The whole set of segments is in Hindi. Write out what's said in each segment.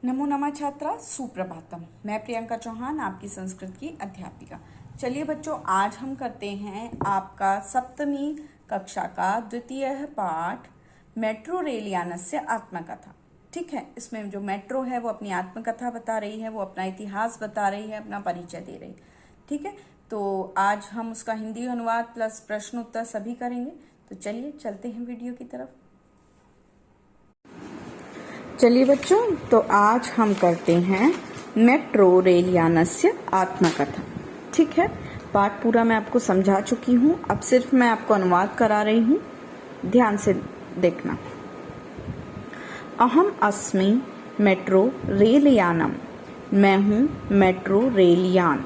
नमो नमः छात्रा, सुप्रभातम। मैं प्रियंका चौहान, आपकी संस्कृत की अध्यापिका। चलिए बच्चों, आज हम करते हैं आपका सप्तमी कक्षा का द्वितीय पाठ मेट्रो रेल यानस्य आत्मकथा। ठीक है, इसमें जो मेट्रो है वो अपनी आत्मकथा बता रही है, वो अपना इतिहास बता रही है, अपना परिचय दे रही है। ठीक है, तो आज हम उसका हिंदी अनुवाद प्लस प्रश्न उत्तर सभी करेंगे। तो चलिए चलते हैं वीडियो की तरफ। चलिए बच्चों, तो आज हम करते हैं मेट्रो रेल यानस्य आत्मकथा। ठीक है, पाठ पूरा मैं आपको समझा चुकी हूँ, अब सिर्फ मैं आपको अनुवाद करा रही हूँ, ध्यान से देखना। अहम अस्मि मेट्रो रेल यानम, मैं हूँ मेट्रो रेल यान।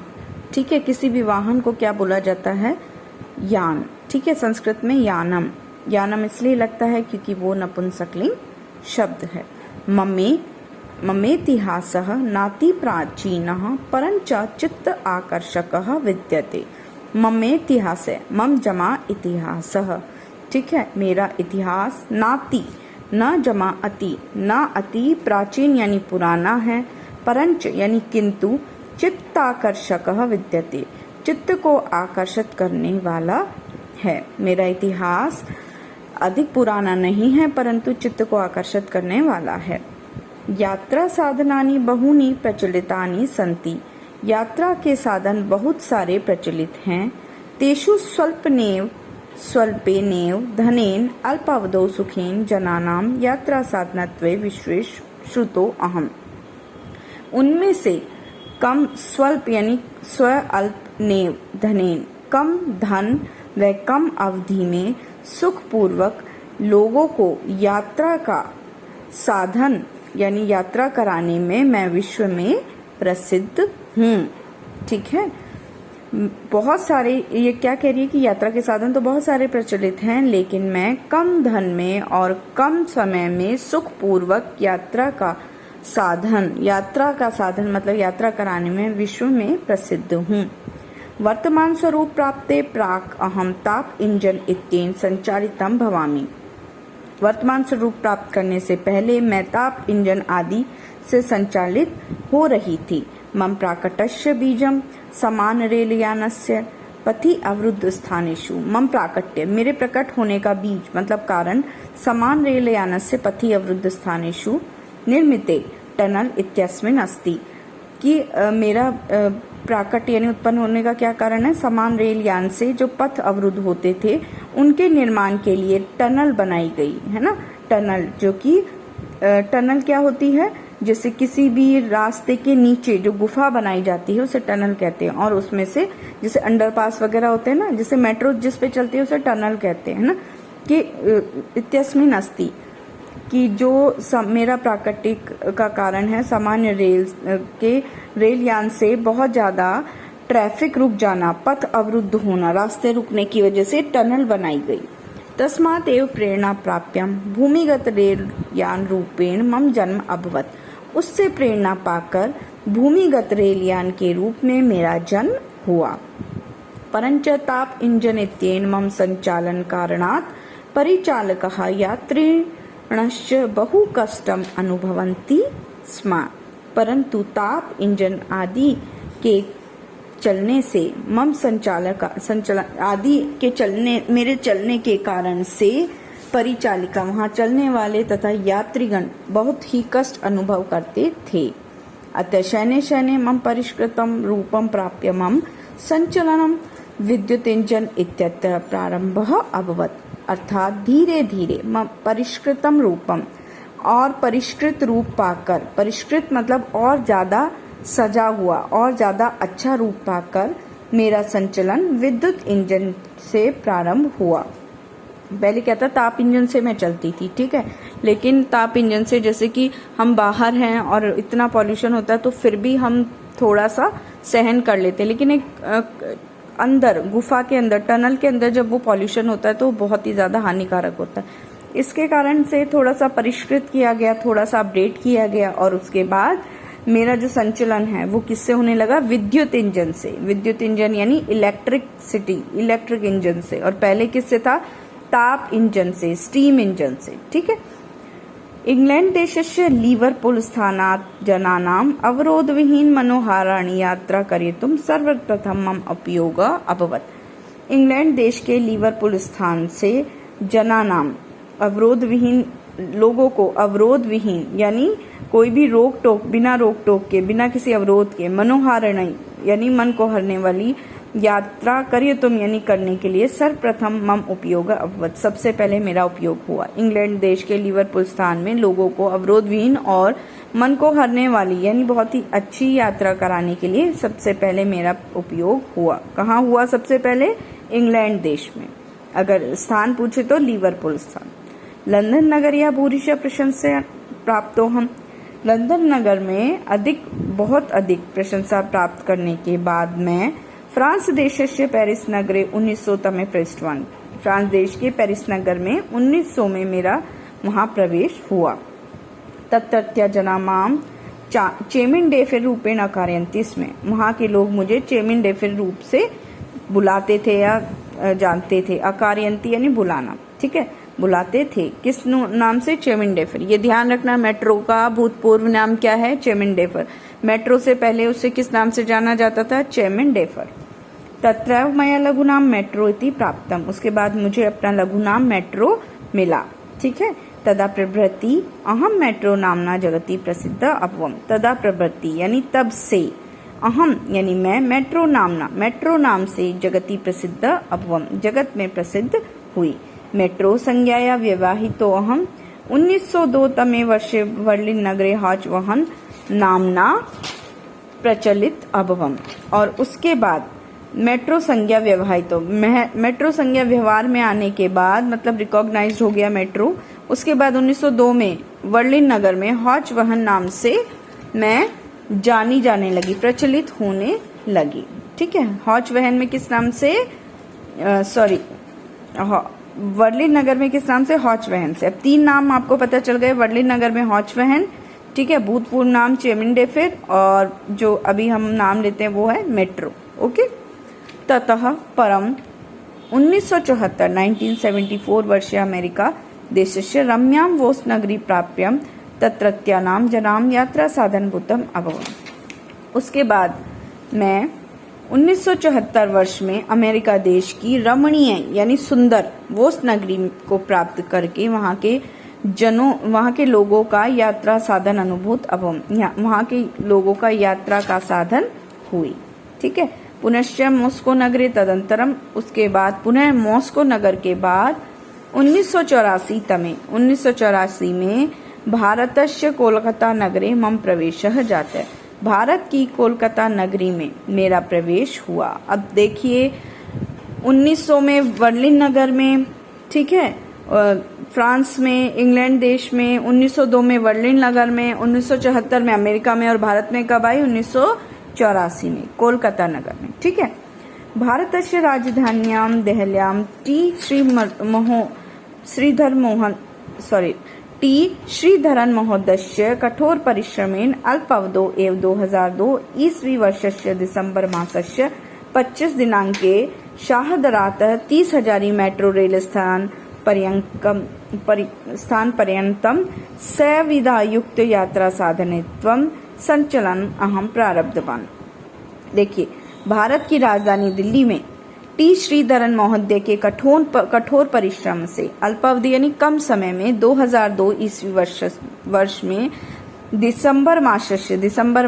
ठीक है, किसी भी वाहन को क्या बोला जाता है? यान। ठीक है, संस्कृत में यानम। यानम इसलिए लगता है क्योंकि वो नपुंसकलिंग शब्द है। ममेतिहासः नाति प्राचीनः परञ्च चित्त आकर्षकः विद्यते। ममेतिहास, मम जमा इतिहासः। ठीक है, मेरा इतिहास नाति, न जमा अति, न अति प्राचीन यानी पुराना है, परंच यानी किंतु, चित्ताकर्षकः विद्यते, चित्त को आकर्षित करने वाला है। मेरा इतिहास अधिक पुराना नहीं है परंतु चित्त को आकर्षित करने वाला है। यात्रा साधनानि बहुनी प्रचलितानि सन्ति, यात्रा के साधन बहुत सारे प्रचलित हैं। तेषु स्वल्पेनेव धनेन अल्पावधौ सुखेन जनानां यात्रा साधनत्वे विश्वेश श्रुतो अहम्। उनमें से कम स्वल्प यानी अल्प नेव धनेन, कम धन व कम अवधि में सुखपूर्वक लोगों को यात्रा का साधन यानी यात्रा कराने में मैं विश्व में प्रसिद्ध हूँ। ठीक है, बहुत सारे, ये क्या कह रही है कि यात्रा के साधन तो बहुत सारे प्रचलित हैं, लेकिन मैं कम धन में और कम समय में सुखपूर्वक यात्रा का साधन मतलब यात्रा कराने में विश्व में प्रसिद्ध हूँ। वर्तमान स्वरूप प्राप्ते प्राक अहम ताप इंजन इत्येन संचालितम भवामि। वर्तमान स्वरूप प्राप्त करने से पहले मैं ताप इंजन आदि से संचालित हो रही थी। मम प्राकट्य बीजम समान रेल यानस्य पथि अवरुद्ध स्थानेषु। मम प्राकट्य, मेरे प्रकट होने का बीज मतलब कारण, समान रेल यानस्य पथि अवरुद्ध स्थानेषु निर्मिते टनल इत्यस्मिन् अस्ति। कि मेरा प्राकट्य यानी उत्पन्न होने का क्या कारण है? समान रेल यान से जो पथ अवरुद्ध होते थे उनके निर्माण के लिए टनल बनाई गई है ना। टनल, जो कि टनल क्या होती है? जैसे किसी भी रास्ते के नीचे जो गुफा बनाई जाती है उसे टनल कहते हैं, और उसमें से जैसे अंडरपास वगैरह होते हैं ना, जैसे मेट्रो जिस पे चलती है उसे टनल कहते हैं ना। कि इत्यस्मिन् अस्ति, कि जो मेरा प्राकृतिक का कारण है सामान्य रेल यान से बहुत ज्यादा ट्रैफिक रुक जाना, पथ अवरुद्ध होना, रास्ते रुकने की वजह से टनल बनाई गई। तस्मात् एव प्रेरणा प्राप्यम भूमिगत रेल यान रूपेण मम जन्म अभवत्। उससे प्रेरणा पाकर भूमिगत रेल यान के रूप में मेरा जन्म हुआ। परंच ताप इंजन इत्येन मम संचालन कारणात् परिचालकः यात्रिणश्च बहु कष्टम अनुभवन्ति स्म। परंतु ताप इंजन आदि के चलने से मेरे चलने के कारण से परिचालिका, वहां चलने वाले तथा यात्रीगण बहुत ही कष्ट अनुभव करते थे। अतः शैने मम परिष्कृतम रूपम प्राप्य मम संचलनम विद्युत इंजन इत्यत्र प्रारंभः अभवत्। अर्थात धीरे धीरे मम परिष्कृतम रूपम, और परिष्कृत रूप पाकर, परिष्कृत मतलब और ज्यादा सजा हुआ और ज्यादा अच्छा रूप पाकर मेरा संचलन विद्युत इंजन से प्रारंभ हुआ। पहले क्या था? ताप इंजन से मैं चलती थी, ठीक है, लेकिन ताप इंजन से जैसे कि हम बाहर हैं और इतना पॉल्यूशन होता है तो फिर भी हम थोड़ा सा सहन कर लेते हैं, लेकिन एक अंदर गुफा के अंदर, टनल के अंदर जब वो पॉल्यूशन होता है तो बहुत ही ज्यादा हानिकारक होता है। इसके कारण से थोड़ा सा परिष्कृत किया गया, थोड़ा सा अपडेट किया गया, और उसके बाद मेरा जो संचलन है वो किससे होने लगा? विद्युत इंजन से। विद्युत इंजन यानी इलेक्ट्रिक इंजन से, और पहले किससे था? ताप इंजन से, स्टीम इंजन से। ठीक है, इंग्लैंड देशस्य लिवरपूल स्थानात् जनानाम् अवरोधविहीन मनोहाराणि यात्रा करेतुं सर्वप्रथम मम उपयोग अभवत्। इंग्लैंड देश के लिवरपूल स्थान से जनानाम अवरोध विहीन, लोगों को अवरोध विहीन यानी कोई भी रोक टोक, बिना रोक टोक के, बिना किसी अवरोध के, मनोहारण यानी मन को हरने वाली यात्रा करिए तुम यानी करने के लिए सर्वप्रथम मम उपयोग अभवत, सबसे पहले मेरा उपयोग हुआ। इंग्लैंड देश के लिवरपूल स्थान में लोगों को अवरोध विहीन और मन को हरने वाली यानी बहुत ही अच्छी यात्रा कराने के लिए सबसे पहले मेरा उपयोग हुआ। कहाँ हुआ सबसे पहले? इंग्लैंड देश में। अगर स्थान पूछे तो लिवरपूल स्थान। लंदन नगर या भूरिशः प्रशंसा प्राप्तो हम, लंदन नगर में बहुत अधिक प्रशंसा प्राप्त करने के बाद मैं फ्रांस देशस्य पेरिस नगरे 1900 तमे प्रविष्टवान्, फ्रांस देश के पेरिस नगर में 1900 में मेरा वहां प्रवेश हुआ। तत्रत्य जना माम चेमिन डेफिर रूपेण अकारयन्ति, इसमें वहां के लोग मुझे चेमिन डेफिर रूप से बुलाते थे या जानते थे। अकारयन्ति यानी बुलाना, ठीक है, बुलाते थे। किस नाम से? चेमिन डेफिर। ये ध्यान रखना, मेट्रो का भूतपूर्व नाम क्या है? चेमिन डेफिर। मेट्रो से पहले उसे किस नाम से जाना जाता था? चेमिन डेफिर। तत्र मया लघु नाम मेट्रो इति प्राप्तम, उसके बाद मुझे अपना लघु नाम मेट्रो मिला, ठीक है। तदा प्रभृति अहम मेट्रो नामना जगति प्रसिद्ध अभवम, तदा प्रभृति यानी तब से, अहम यानी मैं, मेट्रो नामना मेट्रो नाम से जगति प्रसिद्ध अभवम जगत में प्रसिद्ध हुई। मेट्रो संज्ञाया व्यवहितो अहम 1902 तमे वर्षे बर्लिन नगरे हॉचवहन नामना प्रचलित अभवम, और उसके बाद मेट्रो संज्ञा व्यवहितो, मेट्रो संज्ञा व्यवहार में आने के बाद मतलब रिकॉग्नाइज्ड हो गया मेट्रो। उसके बाद 1902 में बर्लिन नगर में हॉचवहन नाम से मैं जानी जाने लगी, प्रचलित होने लगी, ठीक है। हॉचवहन में किस नाम से? बर्लिन नगर में किस नाम से? हॉचवहन से। अब 3 नाम आपको पता चल गए। बर्लिन नगर में हॉचवहन, ठीक है, भूतपूर्व नाम चेमिन डेफिर, और जो अभी हम नाम लेते हैं वो है मेट्रो, ओके। ततः परम 1974 वर्षे अमेरिका देशस्य रम्यां वोस् नगरी प्राप्यं तत्रत्यानां जनां यात्रा साधनभूतम अभवम्। उसके बाद मैं 1974 वर्ष में अमेरिका देश की रमणीय यानी सुंदर वोस् नगरी को प्राप्त करके वहां के लोगों का यात्रा साधन अनुभूत अभवम्, वहां के लोगों का यात्रा का साधन हुई, ठीक है। पुनश्च मॉस्को नगरे तदंतरम, उसके बाद पुनः मॉस्को नगर के बाद 1984 में भारतस्य कोलकाता नगरे मम प्रवेशः जातः, भारत की कोलकाता नगरी में मेरा प्रवेश हुआ। अब देखिए 1900 में बर्लिन नगर में, ठीक है, फ्रांस में, इंग्लैंड देश में, 1902 में बर्लिन नगर में, 1974 में अमेरिका में, और भारत में कब आई? 1984 में कोलकाता नगर में, ठीक है। भारतस्य राजधान्यां देहल्यां टी श्रीधरन महोदयस्य कठोर परिश्रमेण अल्पावधौ एव 2002 ईस्वी वर्षस्य दिसंबर मासस्य 25 दिनांके शाहदरातः 30,000 मेट्रो रेल स्थान पर्यन्तं सविधायुक्त यात्रा साधनेत्वं संचलन अहम प्रारब्धवान। देखिए, भारत की राजधानी दिल्ली में टी श्रीधरन महोदय के कठोर परिश्रम से अल्पावधि यानी कम समय में 2002 ईस्वी वर्ष में दिसंबर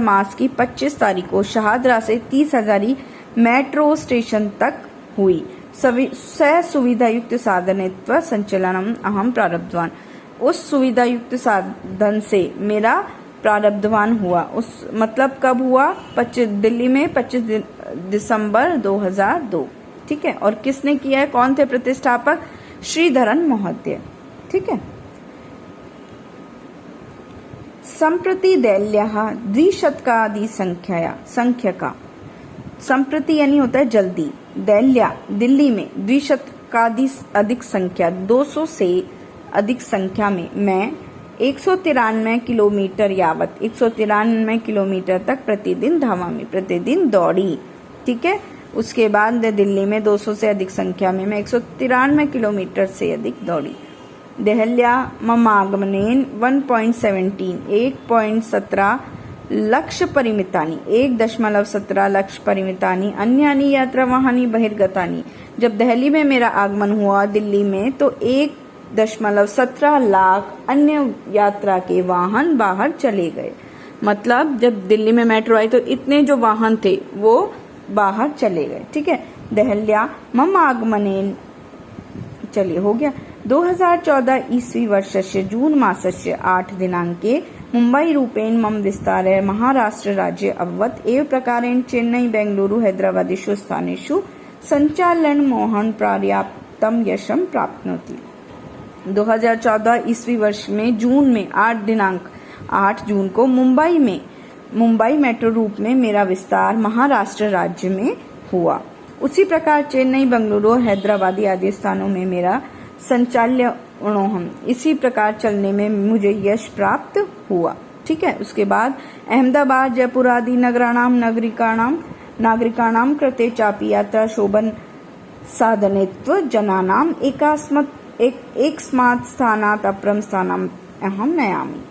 मास की 25 तारीख को शाहदरा से 30,000 मेट्रो स्टेशन तक हुई। सुविधा युक्त साधनेत्व संचलनम अहम प्रारब्धवान, उस सुविधा युक्त साधन से मेरा प्रारब्धवान हुआ। उस मतलब कब हुआ? दिल्ली में 25 दिसंबर 2002, ठीक है। और किसने किया है? कौन थे प्रतिष्ठापक? श्रीधरन महोदय, ठीक है। संप्रति दैल्याः द्विशतकादि संख्यका, संप्रति यानी होता है जल्दी, दैल्या दिल्ली में, द्विशतकादि अधिक संख्या, 200 से अधिक संख्या में मैं 193 किलोमीटर यावत, 193 किलोमीटर तक प्रतिदिन धावामी, प्रतिदिन दौड़ी, ठीक है। उसके बाद दिल्ली में 200 से अधिक संख्या में मैं 193 किलोमीटर से अधिक दौड़ी। देहल्या मम आगमनेन 1.17 लक्ष परिमितानि 1.17 लक्ष परिमितानि अन्यानि यात्रा वाहनी बहिर्गतानि। जब दिल्ली में मेरा आगमन हुआ दिल्ली में तो 1.17 लाख अन्य यात्रा के वाहन बाहर चले गए। मतलब जब दिल्ली में मेट्रो आई तो इतने जो वाहन थे वो बाहर चले गए। ठीक है, देहल्या मम आगमनेन, चलिए हो गया। 2014 ईस्वी वर्षस्य जून मासस्य 8 दिनांके मुंबई रूपेण मम विस्तारे महाराष्ट्र राज्ये अभवत्। एव प्रकारेण चेन्नई बेंगलुरु हैदराबादेषु स्थानेषु संचालन मोहन पर्याप्तम यशम प्राप्नोति। 2014 ईस्वी वर्ष में जून में 8 जून को मुंबई मेट्रो रूप में मेरा विस्तार महाराष्ट्र राज्य में हुआ। उसी प्रकार चेन्नई बेंगलुरु हैदराबादी आदि स्थानों में मेरा संचालन इसी प्रकार चलने में मुझे यश प्राप्त हुआ। ठीक है, उसके बाद अहमदाबाद जयपुर आदि नागरिकाणाम कृते चापि यात्रा शोभन साधनेत्व जनानाम एकस्मात् स्थानात् अपरं स्थानम् अहम नयामि।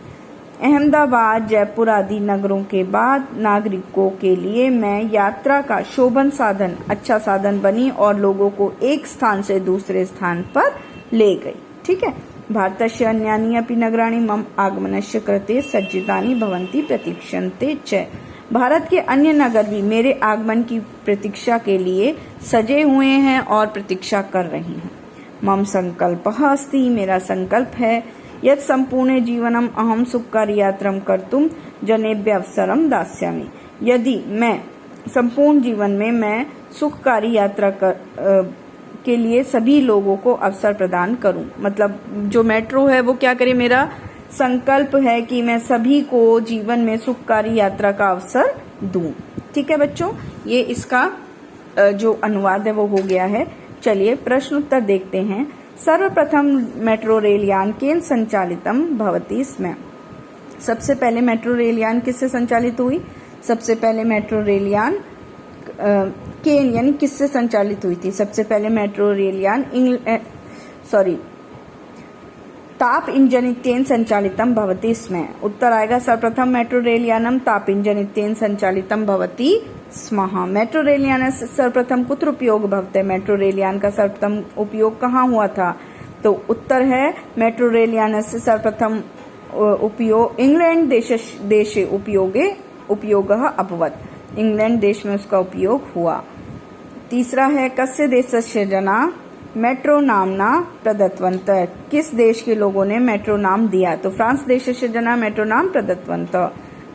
अहमदाबाद जयपुर आदि नगरों के बाद नागरिकों के लिए मैं यात्रा का शोभन साधन, अच्छा साधन बनी और लोगों को एक स्थान से दूसरे स्थान पर ले गई। ठीक है, भारतस्य अन्यानि अपि नगराणि मम आगमनस्य कृते सज्जितानि भवन्ति प्रतीक्षन्ते च। भारत के अन्य नगर भी मेरे आगमन की प्रतीक्षा के लिए सजे हुए हैं और प्रतीक्षा कर रहे हैं। मम संकल्पः अस्ति, मेरा संकल्प है, यत् संपूर्ण जीवनम अहम सुखकारी यात्राम कर्तुम जनेभ्य अवसरम दास्यामि। यदि मैं संपूर्ण जीवन में मैं सुखकारी यात्रा के लिए सभी लोगों को अवसर प्रदान करूं। मतलब जो मेट्रो है वो क्या करे, मेरा संकल्प है कि मैं सभी को जीवन में सुखकारी यात्रा का अवसर दूं। ठीक है बच्चों, ये इसका जो अनुवाद है वो हो गया है। चलिए प्रश्न उत्तर देखते हैं। सर्वप्रथम मेट्रो रेल यान केन संचालितम भवति स्म। सबसे पहले मेट्रो रेल यान किससे संचालित हुई? सबसे पहले मेट्रो रेल यान केन यानी किससे संचालित हुई थी? सबसे पहले मेट्रो रेल यान ताप इंजन इत्येन संचालितम भवति स्म। उत्तर आएगा सर्वप्रथम मेट्रो रेल यानम ताप इंजन इत्येन संचालितम भवति स्म। मेट्रो रेल यान सर्वप्रथम कुत्र उपयोग भवते? मेट्रो रेल यान का सर्वप्रथम उपयोग कहाँ हुआ था? तो उत्तर है मेट्रो रेल यान से सर्वप्रथम उपयोग इंग्लैंड देशे उपयोगः अभवत्। इंग्लैंड देश में उसका उपयोग हुआ। तीसरा है कस्य देशस्य जना मेट्रो नामना प्रदत्तवन्तः। किस देश के लोगों ने मेट्रो नाम दिया? तो फ्रांस देशस्य जना मेट्रो नाम प्रदत्तवन्तः।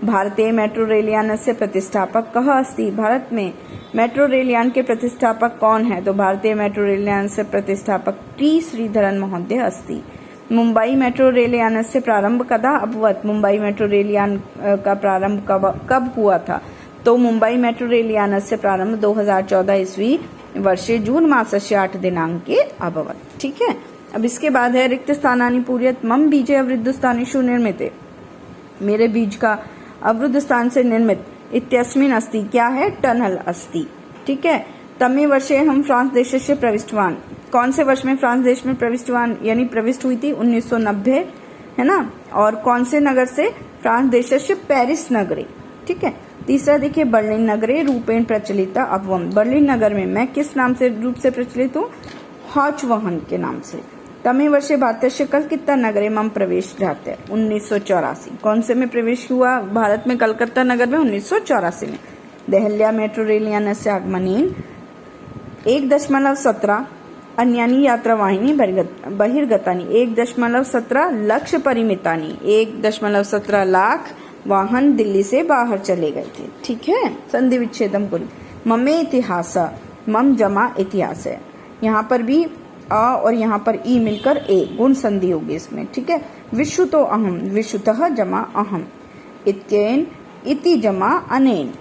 भारतीय मेट्रो रेल यानस्य प्रतिष्ठापक कः अस्ति? भारत में मेट्रो रेल यान के प्रतिष्ठापक कौन है? तो भारतीय मेट्रो रेल यान से प्रतिष्ठापक टी श्रीधरन महोदय अस्ति। मुंबई मेट्रो रेल यानस्य प्रारंभ कदा अभवत्? मुंबई मेट्रो रेल यान का प्रारंभ कब हुआ था? तो मुंबई मेट्रो रेल यानस्य प्रारंभ 2014 ईस्वी वर्षे जून मासस्य 8 दिनांके अभवत्। ठीक है, अब इसके बाद है रिक्त स्थानानि पूरयत मम बीजे अवरुद्ध स्थानेषु निर्मिते। मेरे बीज का अवरुद्ध स्थान से निर्मित इत्यस्मिन् अस्ति, क्या है? टनल अस्ति। ठीक है, तमे वर्षे हम फ्रांस देश से प्रविष्टवान। कौन से वर्ष में फ्रांस देश में प्रविष्टवान यानी प्रविष्ट हुई थी? 1990 है ना। और कौन से नगर से? फ्रांस देश से पेरिस नगरे। ठीक है, तीसरा देखिए बर्लिन नगरे रूपेण प्रचलिता अभवम। बर्लिन नगर में मैं किस नाम से रूप से प्रचलित हूँ? हॉचवहन के नाम से। तमे वर्षे भारतस्य कलकत्ता नगरे मम प्रवेश जाते 1984। कौन से में प्रवेश हुआ भारत में? कलकत्ता नगर में 1984 में। देहल्या मेट्रो रेल यानस्य आगमनेन 1.17 अन्यानि यात्रावाहिनी बहिर्गतानि 1.17 लक्ष परिमितानि 1.17 लाख वाहन दिल्ली से बाहर चले गए थे। ठीक है, संधि विच्छेदम कुल ममे इतिहास मम जमा इतिहास है। यहाँ पर भी अ और यहाँ पर ई मिलकर ए गुण संधि होगी इसमें। ठीक है, विश्व तो अहम विश्वतः जमा अहम इत्येन इति जमा अनेन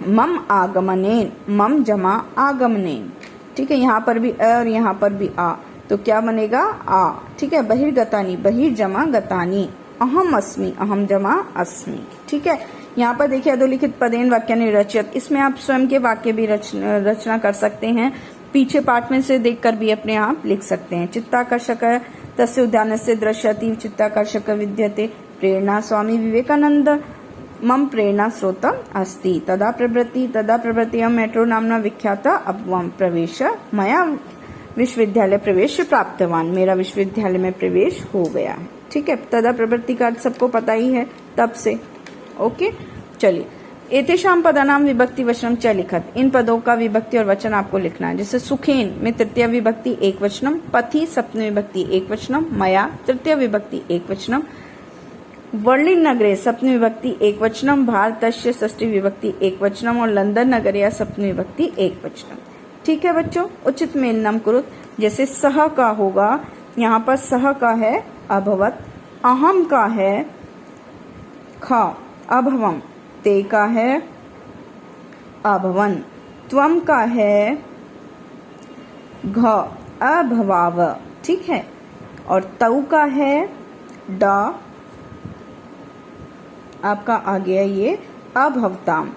मम आगमनेन मम जमा आगमनेन। ठीक है, यहाँ पर भी अ और यहाँ पर भी आ, तो क्या बनेगा? आ। ठीक है, बहिर्गतानि बहिर्जमा गतानि अहम अस्मि अहम जमा अस्मि। ठीक है, यहाँ पर देखिए अधोलिखित पदेन वाक्यानि रचयत। इसमें आप स्वयं के वाक्य भी रचना कर सकते हैं। पीछे पार्ट में से देखकर भी अपने आप लिख सकते हैं। चित्ताकर्षक तस्य उद्यानस्य दृश्य अतीव चित्ताकर्षक विद्यते। प्रेरणा स्वामी विवेकानंद मम प्रेरणा स्रोतम अस्ति। तदा प्रभृति मेट्रो नामना विख्याता अपवम प्रवेश मया विश्वविद्यालय प्रवेश प्राप्तवान। मेरा विश्वविद्यालय में प्रवेश हो गया है। ठीक है, तदा प्रवृत्ति का अर्थ सबको पता ही है तब से। ओके, चलिए एतेषां पदानां विभक्ति वचनम च लिखत। इन पदों का विभक्ति और वचन आपको लिखना है। जैसे सुखेन में तृतीय विभक्ति एक वचनम, पथि सप्तमी विभक्ति एक वचनम, मया तृतीय विभक्ति एक वचनम, बर्लिन नगरे सप्तमी विभक्ति एक वचनम, भारतस्य षष्ठी विभक्ति एक वचनम और लंदन नगरे सप्तमी विभक्ति एक वचनम। ठीक है बच्चों, उचित मेलनम कुरुत। जैसे सह का होगा, यहाँ पर सह का है अभवत, अहम का है ख अभवम, ते का है अभवन, त्वम का है घ अभवाव। ठीक है, और तऊ का है ड, आपका आ गया ये अभवताम।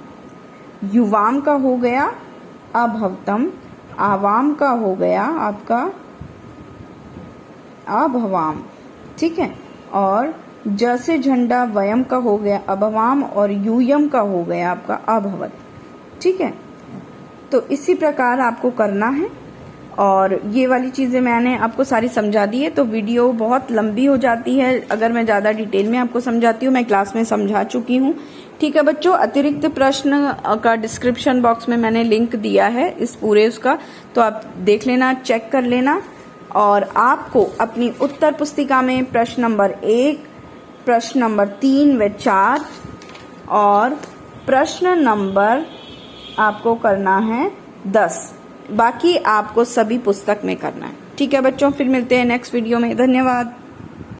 युवाम का हो गया अभवतम, आवाम का हो गया आपका अभवाम। ठीक है, और ज से झंडा वयम का हो गया अभवाम और यूयम का हो गया आपका अभवत। ठीक है, तो इसी प्रकार आपको करना है। और ये वाली चीजें मैंने आपको सारी समझा दी है, तो वीडियो बहुत लंबी हो जाती है अगर मैं ज्यादा डिटेल में आपको समझाती हूँ। मैं क्लास में समझा चुकी हूँ। ठीक है बच्चों, अतिरिक्त प्रश्न का डिस्क्रिप्शन बॉक्स में मैंने लिंक दिया है इस पूरे उसका, तो आप देख लेना, चेक कर लेना। और आपको अपनी उत्तर पुस्तिका में प्रश्न नंबर 1, प्रश्न नंबर 3 व 4 और प्रश्न नंबर आपको करना है 10, बाकी आपको सभी पुस्तक में करना है। ठीक है बच्चों, फिर मिलते हैं नेक्स्ट वीडियो में। धन्यवाद।